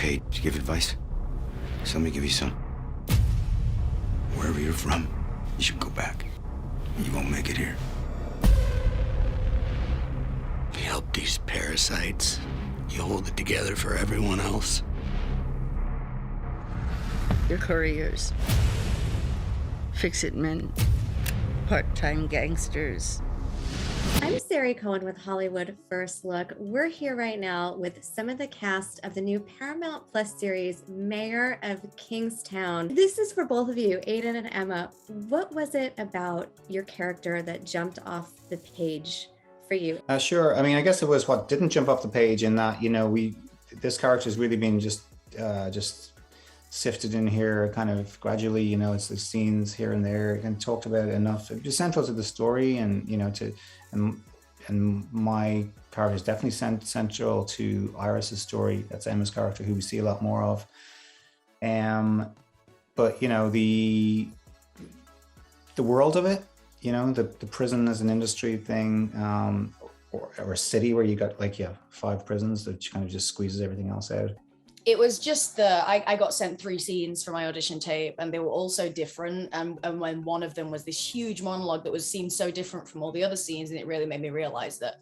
Hey, did you give advice? So let me give you some. Wherever you're from, you should go back. You won't make it here. You help these parasites. You hold it together for everyone else. Your couriers, fix-it men, part-time gangsters. I'm Sari Cohen with Hollywood First Look. We're here right now with some of the cast of the new Paramount Plus series, Mayor of Kingstown. This is for both of you, Aidan and Emma. What was it about your character that jumped off the page for you? Sure. I mean, I guess it was what didn't jump off the page in that, this character has really been just sifted in here kind of gradually, it's the scenes here and there and talked about enough. It was central to the story and my character is definitely central to Iris's story. That's Emma's character, who we see a lot more of. But the world of it, the prison as an industry thing, or a city where you got 5 prisons that kind of just squeezes everything else out. It was just I got sent 3 scenes for my audition tape, and they were all so different. And when one of them was this huge monologue that seemed so different from all the other scenes, and it really made me realize that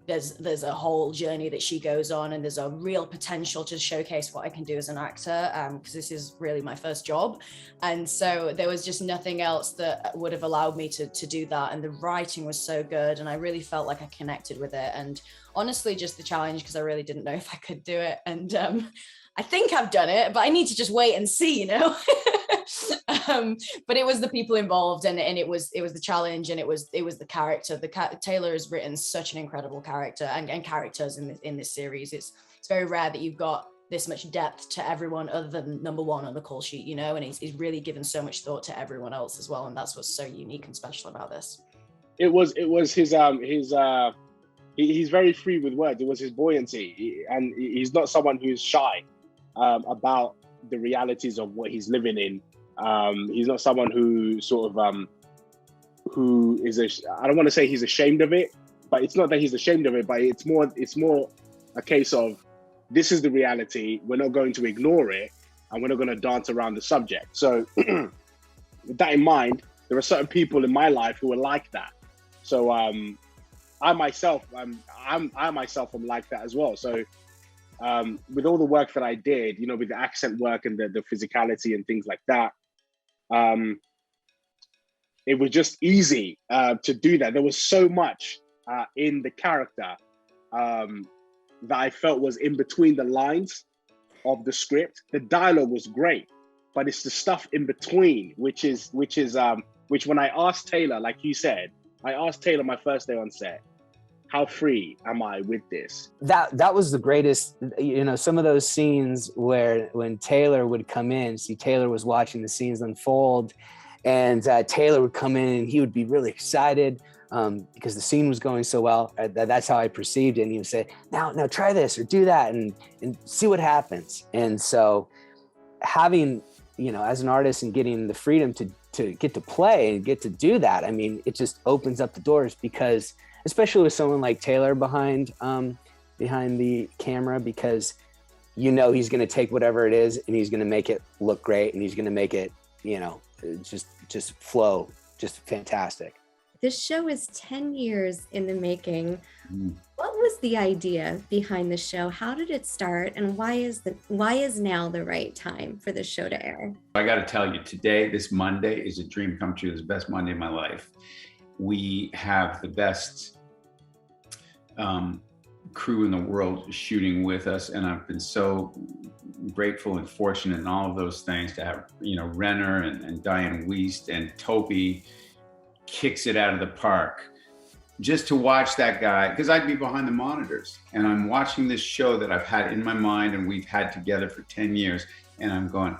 there's a whole journey that she goes on, and there's a real potential to showcase what I can do as an actor, because this is really my first job. And so there was just nothing else that would have allowed me to do that. And the writing was so good, and I really felt like I connected with it. And honestly, just the challenge, because I really didn't know if I could do it. And I think I've done it, but I need to just wait and see, but it was the people involved, and it was the challenge, and it was the character. Taylor has written such an incredible character and characters in this series. It's very rare that you've got this much depth to everyone other than number one on the call sheet, and he's really given so much thought to everyone else as well, and that's what's so unique and special about this. It was his he's very free with words. It was his buoyancy, and he's not someone who's shy about the realities of what he's living in. He's not someone who who is I don't want to say he's ashamed of it, but it's not that he's ashamed of it, but it's more a case of, this is the reality. We're not going to ignore it, and we're not going to dance around the subject. So with that in mind, there are certain people in my life who are like that. So I myself am like that as well. So with all the work that I did, with the accent work and the physicality and things like that, it was just easy to do that. There was so much in the character that I felt was in between the lines of the script. The dialogue was great, but it's the stuff in between, which when I asked Taylor, like you said, I asked Taylor my first day on set, how free am I with this? That was the greatest, some of those scenes when Taylor would come in, see Taylor was watching the scenes unfold, and Taylor would come in and he would be really excited because the scene was going so well. That's how I perceived it. And he would say, now try this or do that and see what happens. And so having, as an artist and getting the freedom to get to play and get to do that, I mean, it just opens up the doors, because especially with someone like Taylor behind the camera, because he's going to take whatever it is and he's going to make it look great, and he's going to make it just flow just fantastic. This show is 10 years in the making. What was the idea behind the show? How did it start, and why is now the right time for the show to air? I got to tell you, today, this Monday, is a dream come true. It's the best Monday of my life. We have the best crew in the world shooting with us, and I've been so grateful and fortunate in all of those things to have, Renner and Dianne Wiest, and Tobi kicks it out of the park. Just to watch that guy, because I'd be behind the monitors, and I'm watching this show that I've had in my mind and we've had together for 10 years, and I'm going,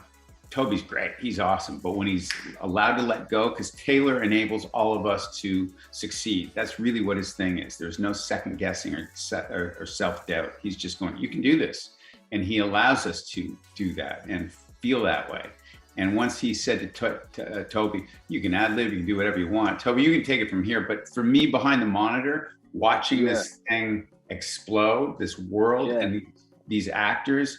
Tobi's great, he's awesome, but when he's allowed to let go, because Taylor enables all of us to succeed. That's really what his thing is. There's no second guessing or self-doubt. He's just going, you can do this. And he allows us to do that and feel that way. And once he said to Tobi, you can ad-lib, you can do whatever you want. Tobi, you can take it from here. But for me, behind the monitor, watching this thing explode, this world and these actors,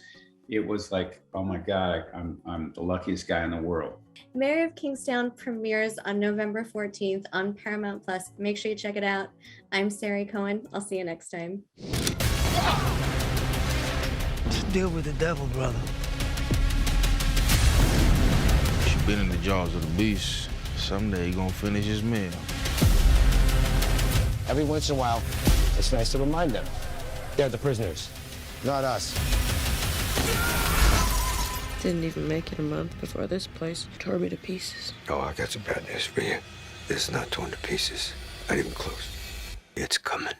it was like, oh my God, I'm the luckiest guy in the world. Mayor of Kingstown premieres on November 14th on Paramount Plus. Make sure you check it out. I'm Sari Cohen. I'll see you next time. Just deal with the devil, brother. You've been in the jaws of the beast. Someday you're gonna finish his meal. Every once in a while, it's nice to remind them. They're the prisoners, not us. Didn't even make it a month before this place tore me to pieces. Oh, I got some bad news for you. This is not torn to pieces. Not even close. It's coming.